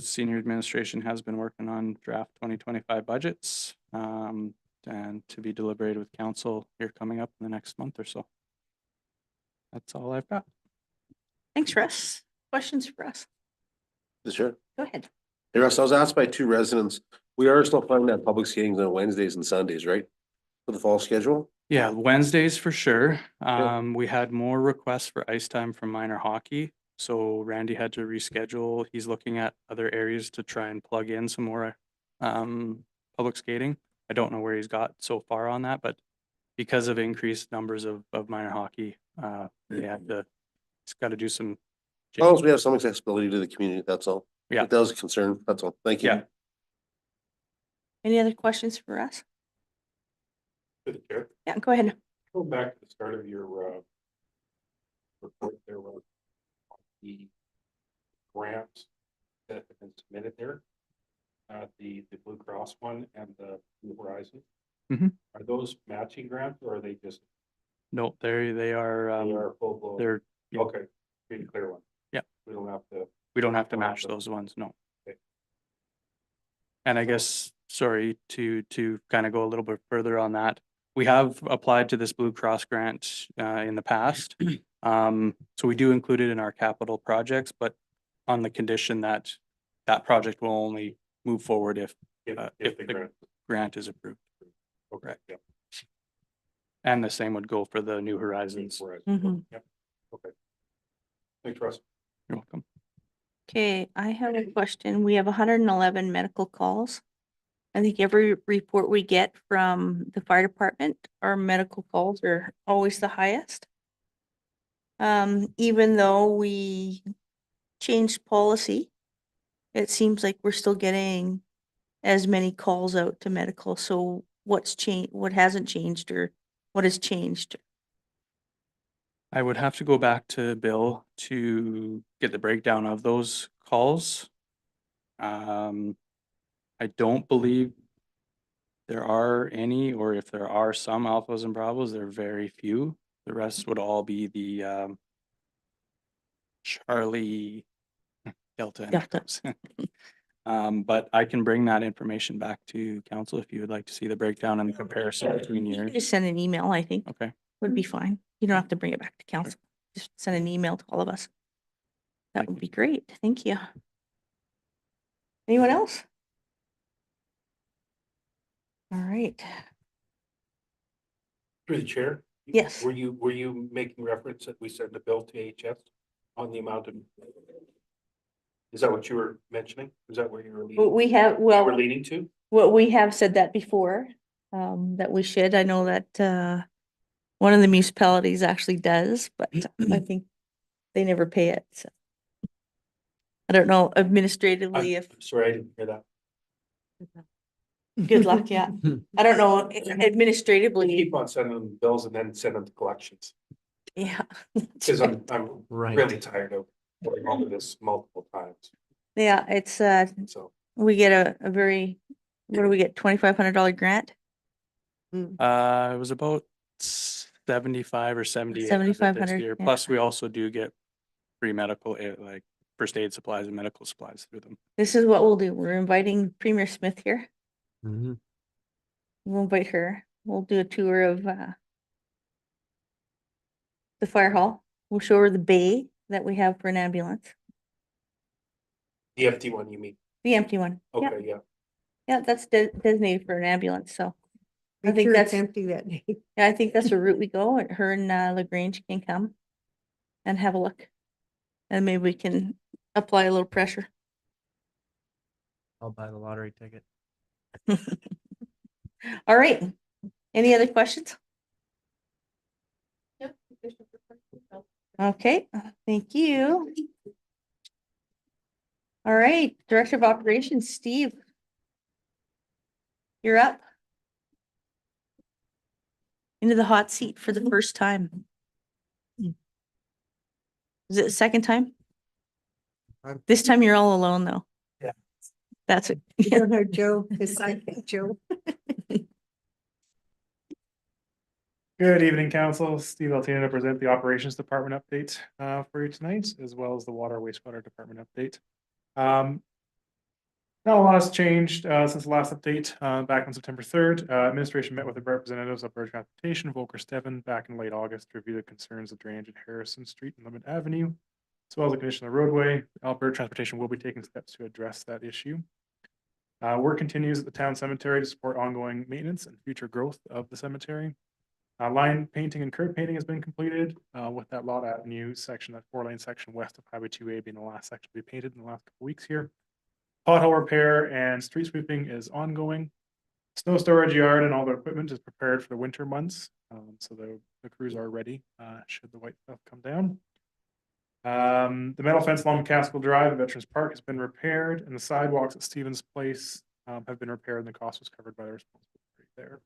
senior administration has been working on draft 2025 budgets and to be deliberated with council here coming up in the next month or so. That's all I've got. Thanks, Russ. Questions for us? Sure. Go ahead. Hey Russ, I was asked by 2 residents, we are still planning that public skatings on Wednesdays and Sundays, right? For the fall schedule? Yeah, Wednesdays for sure. Yeah. We had more requests for ice time from minor hockey. So Randy had to reschedule. He's looking at other areas to try and plug in some more public skating. I don't know where he's got so far on that, but because of increased numbers of minor hockey, he's got to do some As long as we have some accessibility to the community, that's all. Yeah. If that was a concern, that's all. Thank you. Yeah. Any other questions for us? To the chair, Yeah, go ahead. go back to the start of your report there was the grants that have been submitted there. The Blue Cross one and the Blue Horizon. Mhm. Are those matching grants or are they just, No, they are, they are full blown? they're, yeah. Okay, pretty clear one. Yeah. We don't have to. we don't have to Don't have match to- those ones, no. Okay. And I guess, sorry, to kind of go a little bit further on that, we have applied to this Blue Cross grant in the past. So we do include it in our capital projects, but on the condition that that project will only move forward if If the the grant. grant is approved. Okay, Correct. yeah. And the same would go for the New Horizons. Horizon. Mhm. Yep, okay. Thanks, Russ. You're welcome. Okay, I have a question. We have 111 medical calls. I think every report we get from the fire department, our medical calls are always the highest. Even though we changed policy, it seems like we're still getting as many calls out to medical. So what's changed, what hasn't changed, or what has changed? I would have to go back to Bill to get the breakdown of those calls. I don't believe there are any, or if there are some alphas and bravos, they're very few. The rest would all be the Charlie Delta. and Delta. Echoes. But I can bring that information back to council if you would like to see the breakdown and the comparison between You years. can just send an email, I think, Okay. would be fine. You don't have to bring it back to council. Just send an email to all of us. That would be great. Thank you. Anyone else? All right. Through the chair? Yes. Were you making reference that we send a bill to HS on the amount of? Is that what you were mentioning? Is that where you were leading? We have, You well, were leading to? what we have said that before, that we should. I know that one of the municipalities actually does, but I think they never pay it. So I don't know administratively if, Sorry, I didn't hear that. good luck, yeah. I don't know We administratively, keep on sending them bills and then send them to collections, yeah. because I'm Right. really tired of going over this multiple times, Yeah, it's, so. we get a very, what do we get, $2,500 grant? It was about 75 or 78 this 7,500, year. yeah. Plus, we also do get free medical, like first aid supplies and medical supplies through them. This is what we'll do. We're inviting Premier Smith here. Mhm. We'll invite her. We'll do a tour of the fire hall. We'll show her the bay that we have for an ambulance, The empty one, you mean? the empty one. Yeah, Okay, yeah. yeah, that's designated for an ambulance, so. I Make think sure it's that's, empty that day. yeah, I think that's the route we go. And her and LaGrange can come and have a look. And maybe we can apply a little pressure. I'll buy the lottery ticket. All right. Any other questions? Yep, official report. Okay, thank you. All right, Director of Operations, Steve. You're up. Into the hot seat for the first time. Is it the second time? This time you're all alone, though. Yeah. That's it. You don't know Joe, his sidekick Joe. Good evening, council. Steve Altina to present the operations department update for you tonight, as well as the water wastewater department update. Not a lot has changed since the last update back on September 3rd. Administration met with the representatives of Alberta Transportation, Volker Steven, back in late August to review the concerns of drainage at Harrison Street and Lemon Avenue, as well as the condition of the roadway. Alberta Transportation will be taking steps to address that issue. Work continues at the town cemetery to support ongoing maintenance and future growth of the cemetery. Line painting and curb painting has been completed with that Lot Avenue section, that 4-lane section west of Highway 2A being the last section to be painted in the last couple weeks here. Pothole repair and street sweeping is ongoing. Snow storage yard and all the equipment is prepared for the winter months. So the crews are ready should the white stuff come down. The metal fence along McCaskill Drive at Veterans Park has been repaired, and the sidewalks at Stevens Place have been repaired, and the cost was covered by the responsible party there.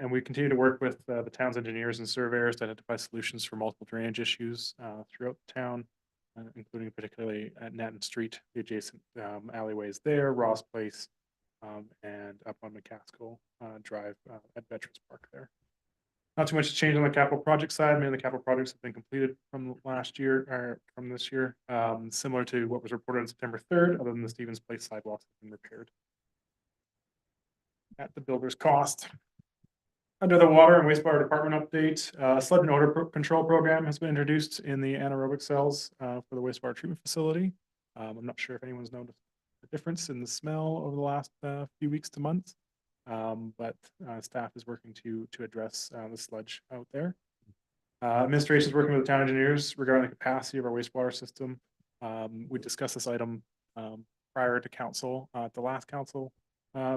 And we continue to work with the town's engineers and surveyors to identify solutions for multiple drainage issues throughout the town, including particularly at Natton Street, the adjacent alleyways there, Ross Place, and up on McCaskill Drive at Veterans Park there. Not too much to change on the capital project side. Many of the capital projects have been completed from last year or from this year, similar to what was reported on September 3rd, other than the Stevens Place sidewalks have been repaired at the builder's cost. Under the water and wastewater department update, sludge and odor control program has been introduced in the anaerobic cells for the wastewater treatment facility. I'm not sure if anyone's noticed the difference in the smell over the last few weeks to months. But staff is working to address the sludge out there. Administration is working with the town engineers regarding the capacity of our wastewater system. We discussed this item prior to council at the last council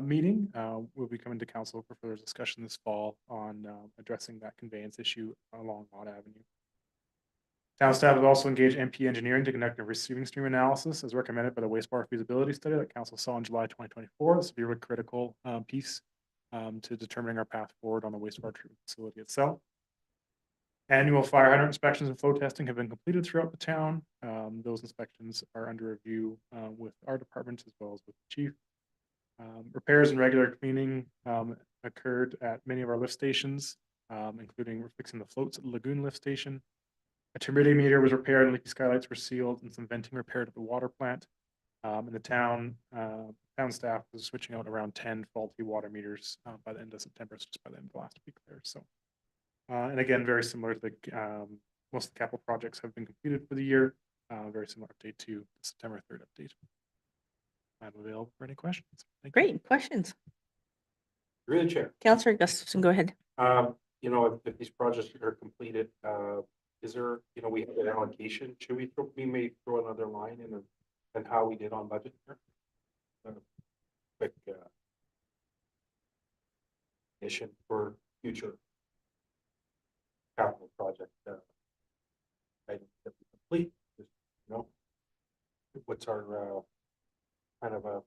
meeting. We'll be coming to council for further discussion this fall on addressing that conveyance issue along Mott Avenue. Town staff has also engaged MP Engineering to conduct a receiving stream analysis as recommended by the wastewater feasibility study that council saw in July 2024. This will be a really critical piece to determining our path forward on the wastewater treatment facility itself. Annual fire hydrant inspections and flow testing have been completed throughout the town. Those inspections are under review with our department as well as with the chief. Repairs and regular cleaning occurred at many of our lift stations, including fixing the floats at the Lagoon lift station. A turbidity meter was repaired and leaky skylights were sealed and some venting repaired at the water plant. And the town staff was switching out around 10 faulty water meters by the end of September, so just by the end of the last week there. So, and again, very similar to the most of the capital projects have been completed for the year. Very similar update to the September 3rd update. I'm available for any questions. Thank you. Great, questions? Through the chair. Councillor Gustafson, go ahead. You know, if these projects are completed, is there, you know, we have an allocation, should we may throw another line in and how we did on budget here? Quick mission for future capital project items that we complete, just, you know, what's our kind of a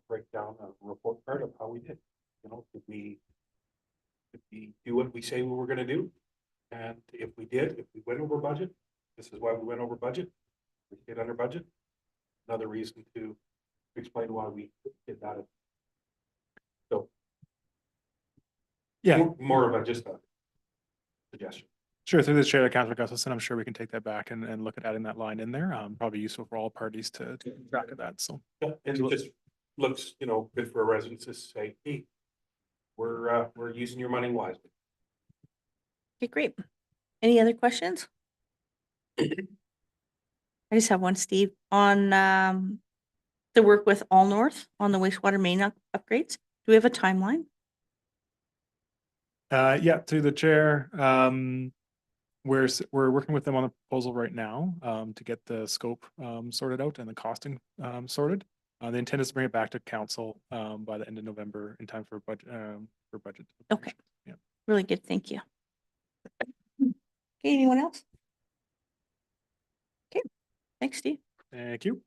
breakdown, a report card of how we did, you know, did we do what we say we were gonna do? And if we went over budget, this is why we went over budget. We hit under budget. Another reason to explain why we did that. So, Yeah, more of a just a suggestion. sure. Through the chair, Councillor Gustafson, I'm sure we can take that back and look at adding that line in there. Probably useful for all parties to keep track of that. So, Yeah, and it just looks, you know, good for residents to say, hey, we're using your money wisely. Okay, great. Any other questions? I just have one, Steve, on the work with All North on the wastewater main upgrades. Do we have a timeline? yeah, to the chair, we're working with them on a proposal right now to get the scope sorted out and the costing sorted. The intent is to bring it back to council by the end of November in time for budget. Okay. Yeah. Really good, thank you. Okay, anyone else? Okay, thanks, Steve. Thank you.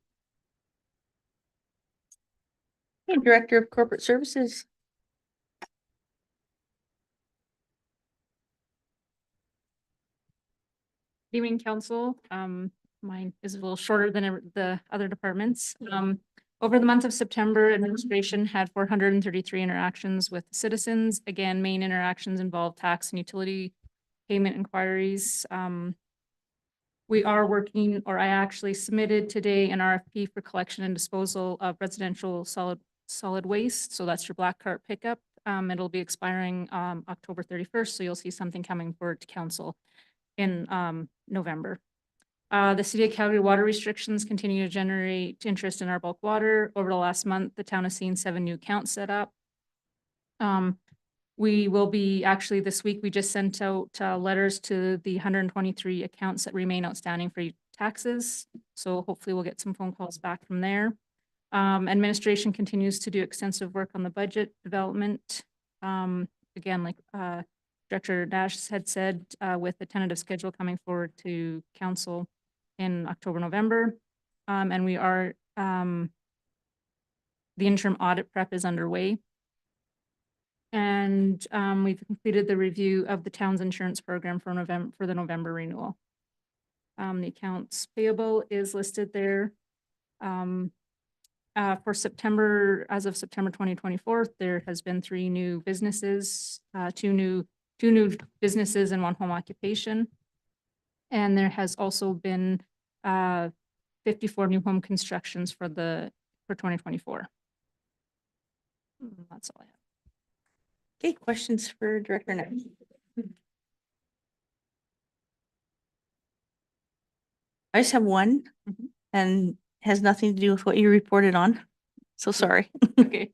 Okay, Director of Corporate Services. Evening, council. Mine is a little shorter than the other departments. Over the month of September, administration had 433 interactions with citizens. Again, main interactions involve tax and utility payment inquiries. We are working, or I actually submitted today an RFP for collection and disposal of residential solid waste. So that's your black cart pickup. It'll be expiring October 31st. So you'll see something coming forward to council in November. The City of Calgary water restrictions continue to generate interest in our bulk water. Over the last month, the town has seen 7 new accounts set up. We will be, actually this week, we just sent out letters to the 123 accounts that remain outstanding for taxes. So hopefully we'll get some phone calls back from there. Administration continues to do extensive work on the budget development. Again, like Director Nash had said, with the tentative schedule coming forward to council in October, November. And we are, the interim audit prep is underway. And we've completed the review of the town's insurance program for the November renewal. The accounts payable is listed there. For September, as of September 2024, there has been 3 new businesses, two new businesses and 1 home occupation. And there has also been 54 new home constructions for 2024. That's all I have. Okay, questions for Director Knapp? I just have one Mhm. and has nothing to do with what you reported on. So sorry. Okay.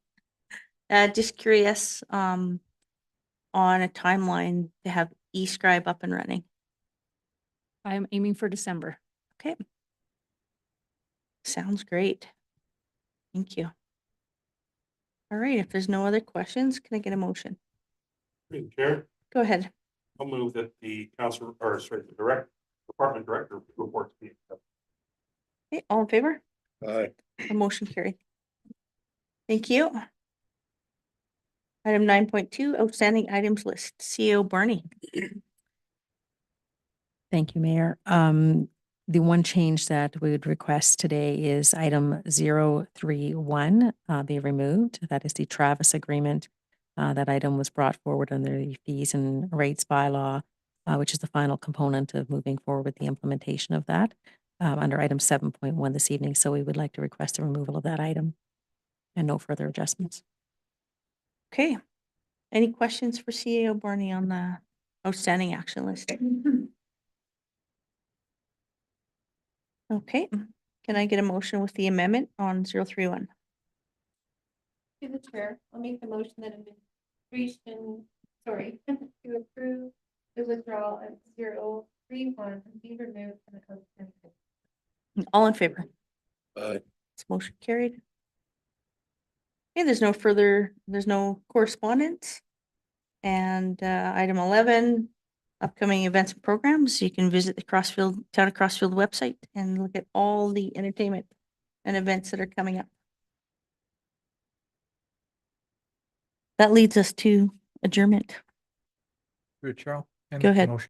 Just curious, on a timeline to have eScribe up and running. I'm aiming for December. Okay. Sounds great. Thank you. All right, if there's no other questions, can I get a motion? Madam Chair, Go ahead. I'll move that the department director report to be accepted. Okay, all in favor? Aye. A motion carried. Thank you. Item 9.2, outstanding items list, CEO Barney. Thank you, Mayor. The one change that we would request today is item 031 be removed. That is the Travis agreement. That item was brought forward under the fees and rates bylaw, which is the final component of moving forward with the implementation of that under item 7.1 this evening. So we would like to request the removal of that item and no further adjustments. Okay. Any questions for CEO Barney on the outstanding action list? Okay, can I get a motion with the amendment on 031? To the chair, I'll make the motion that administration, sorry, to approve the withdrawal of 031 be removed from the consent. All in favor? Aye. This motion carried. Okay, there's no correspondence. And item 11, upcoming events and programs. You can visit the Town of Crossfield website and look at all the entertainment and events that are coming up. That leads us to adjournment. Through Cheryl. Go ahead. Motion